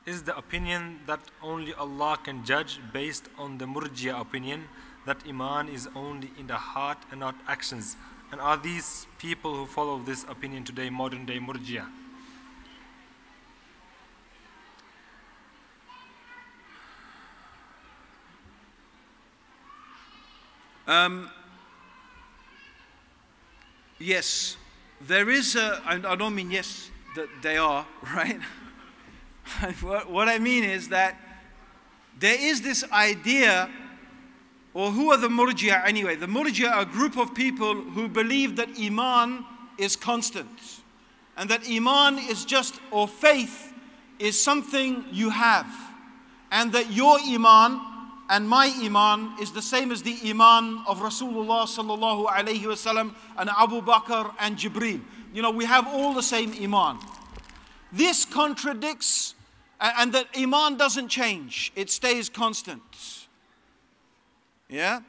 is the opinion that only Allah can judge based on the Murjiah opinion that Iman is only in the heart and not actions? And are these people who follow this opinion today modern day Murjiah? Yes, there is I don't mean yes, that they are, right? What I mean is that there is this idea, or who are the Murjiah anyway? The Murjiah are a group of people who believe that Iman is constant, and that Iman is just, or faith is something you have, and that your Iman and my Iman is the same as the Iman of Rasulullah sallallahu alayhi wasallam and Abu Bakr and Jibreel. You know, we have all the same Iman. This contradicts, and that Iman doesn't change, it stays constant. Yeah?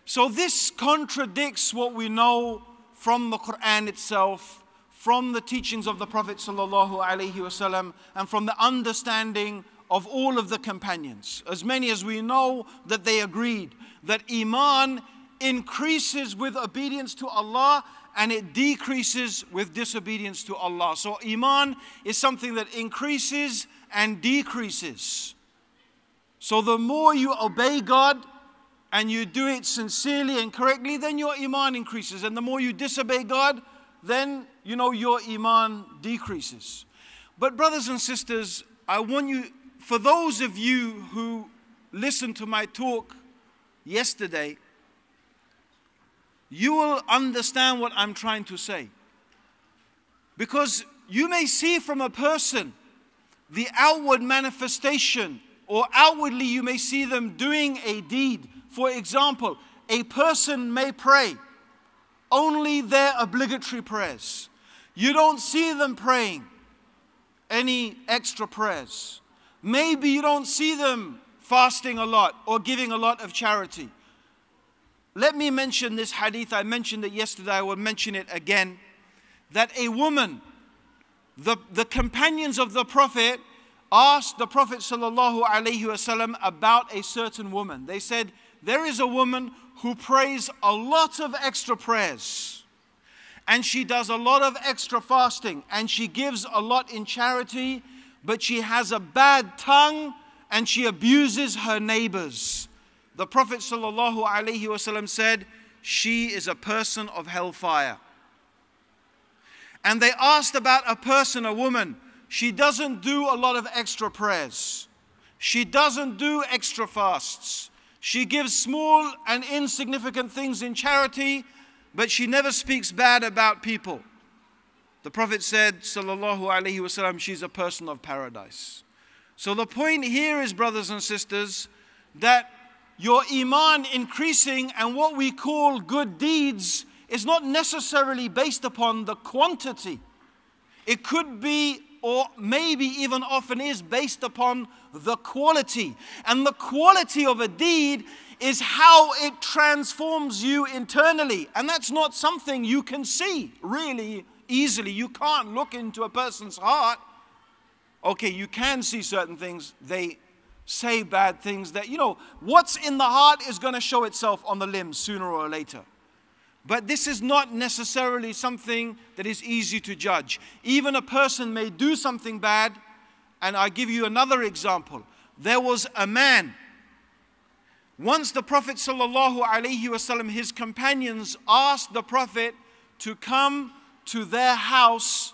So this contradicts what we know from the Quran itself, from the teachings of the Prophet sallallahu alaihi wasallam, and from the understanding of all of the companions. As many as we know that they agreed that Iman increases with obedience to Allah and it decreases with disobedience to Allah. So Iman is something that increases and decreases. So the more you obey God and you do it sincerely and correctly, then your Iman increases. And the more you disobey God, then, you know, your Iman decreases. But brothers and sisters, I want you, for those of you who listened to my talk yesterday, you will understand what I'm trying to say. Because you may see from a person the outward manifestation, or outwardly you may see them doing a deed. For example, a person may pray only their obligatory prayers. You don't see them praying any extra prayers. Maybe you don't see them fasting a lot or giving a lot of charity. Let me mention this hadith. I mentioned it yesterday. I will mention it again. That a woman, the companions of the Prophet asked the Prophet sallallahu alaihi wasallam about a certain woman. They said, there is a woman who prays a lot of extra prayers, and she does a lot of extra fasting, and she gives a lot in charity, but she has a bad tongue and she abuses her neighbors. The Prophet sallallahu alaihi wasallam said, she is a person of hellfire. And they asked about a person, a woman, she doesn't do a lot of extra prayers. She doesn't do extra fasts. She gives small and insignificant things in charity, but she never speaks bad about people. The Prophet said, sallallahu alaihi wasallam, she's a person of paradise. So the point here is, brothers and sisters, that your Iman increasing and what we call good deeds is not necessarily based upon the quantity. It could be, or maybe even often is, based upon the quality. And the quality of a deed is how it transforms you internally. And that's not something you can see really easily. You can't look into a person's heart. Okay, you can see certain things. They say bad things that, you know, what's in the heart is going to show itself on the limbs sooner or later. But this is not necessarily something that is easy to judge. Even a person may do something bad, and I give you another example. There was a man. Once the Prophet sallallahu alaihi wasallam, his companions asked the Prophet to come to their house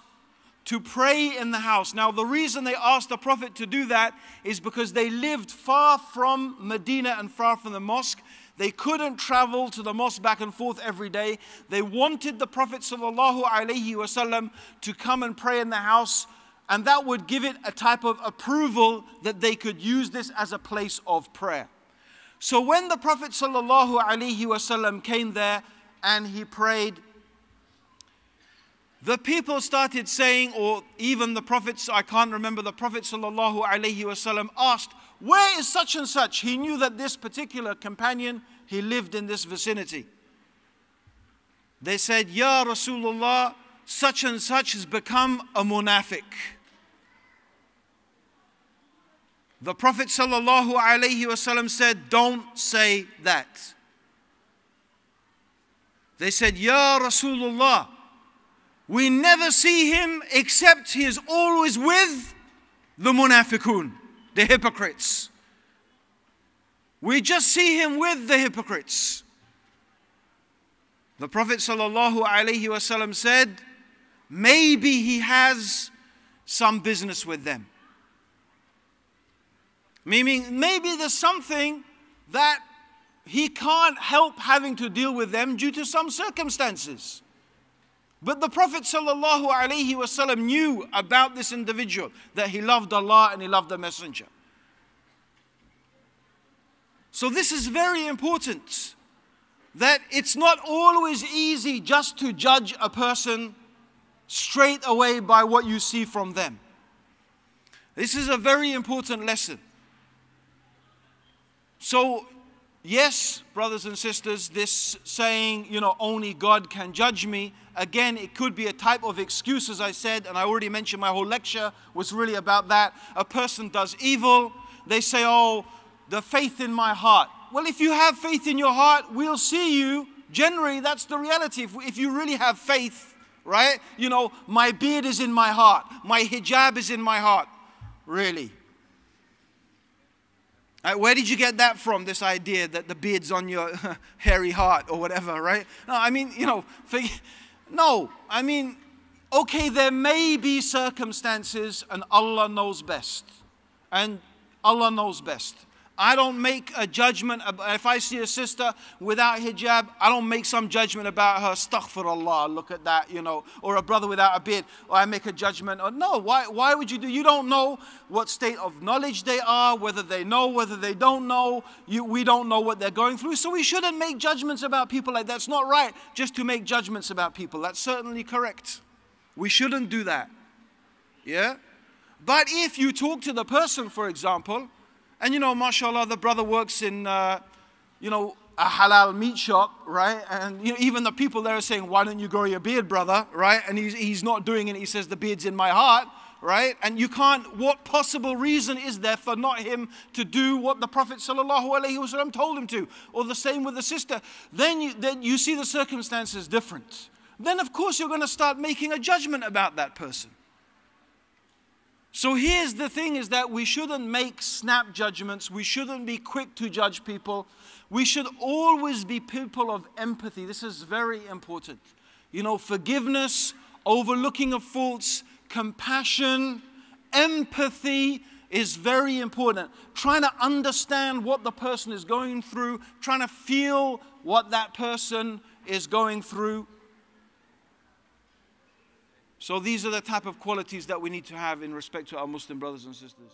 to pray in the house. Now the reason they asked the Prophet to do that is because they lived far from Medina and far from the mosque. They couldn't travel to the mosque back and forth every day. They wanted the Prophet sallallahu alaihi wasallam to come and pray in the house, and that would give it a type of approval that they could use this as a place of prayer. So when the Prophet sallallahu alaihi wasallam came there and he prayed, the people started saying, or even the prophets, I can't remember, the Prophet sallallahu alaihi wasallam asked, where is such and such? He knew that this particular companion, he lived in this vicinity. They said, Ya Rasulullah, such and such has become a munafiq. The Prophet sallallahu alaihi wasallam said, don't say that. They said, Ya Rasulullah, we never see him except he is always with the munafiqun, the hypocrites. We just see him with the hypocrites. The Prophet sallallahu alaihi wasallam said, maybe he has some business with them. Meaning, maybe there's something that he can't help having to deal with them due to some circumstances. But the Prophet sallallahu alaihi wasallam knew about this individual, that he loved Allah and he loved the Messenger. So this is very important, that it's not always easy just to judge a person straight away by what you see from them. This is a very important lesson. So, yes, brothers and sisters, this saying, only God can judge me, again, it could be a type of excuse, as I said, and I already mentioned my whole lecture was really about that. A person does evil, they say, oh, the faith in my heart. Well, if you have faith in your heart, we'll see you. Generally, that's the reality. If you really have faith, right? My beard is in my heart. My hijab is in my heart. Really. Where did you get that from, this idea that the beard's on your hairy heart or whatever, right? No, okay, there may be circumstances and Allah knows best. And Allah knows best. I don't make a judgment. If I see a sister without hijab, I don't make some judgment about her. Astaghfirullah, look at that, Or a brother without a beard, or I make a judgment. Or no, why would you do? You don't know what state of knowledge they are, whether they know, whether they don't know. We don't know what they're going through. So we shouldn't make judgments about people like that. It's not right just to make judgments about people. That's certainly correct. We shouldn't do that. Yeah? But if you talk to the person, for example, and mashallah, the brother works in, a halal meat shop, right? And even the people there are saying, why don't you grow your beard, brother, right? And he's not doing it. He says, the beard's in my heart, right? And you can't, what possible reason is there for not him to do what the Prophet sallallahu alaihi wasallam told him to? Or the same with the sister. Then you see the circumstances different. Then of course you're going to start making a judgment about that person. So here's the thing, is that we shouldn't make snap judgments. We shouldn't be quick to judge people. We should always be people of empathy. This is very important. Forgiveness, overlooking of faults, compassion, empathy is very important. Trying to understand what the person is going through, trying to feel what that person is going through. So these are the type of qualities that we need to have in respect to our Muslim brothers and sisters.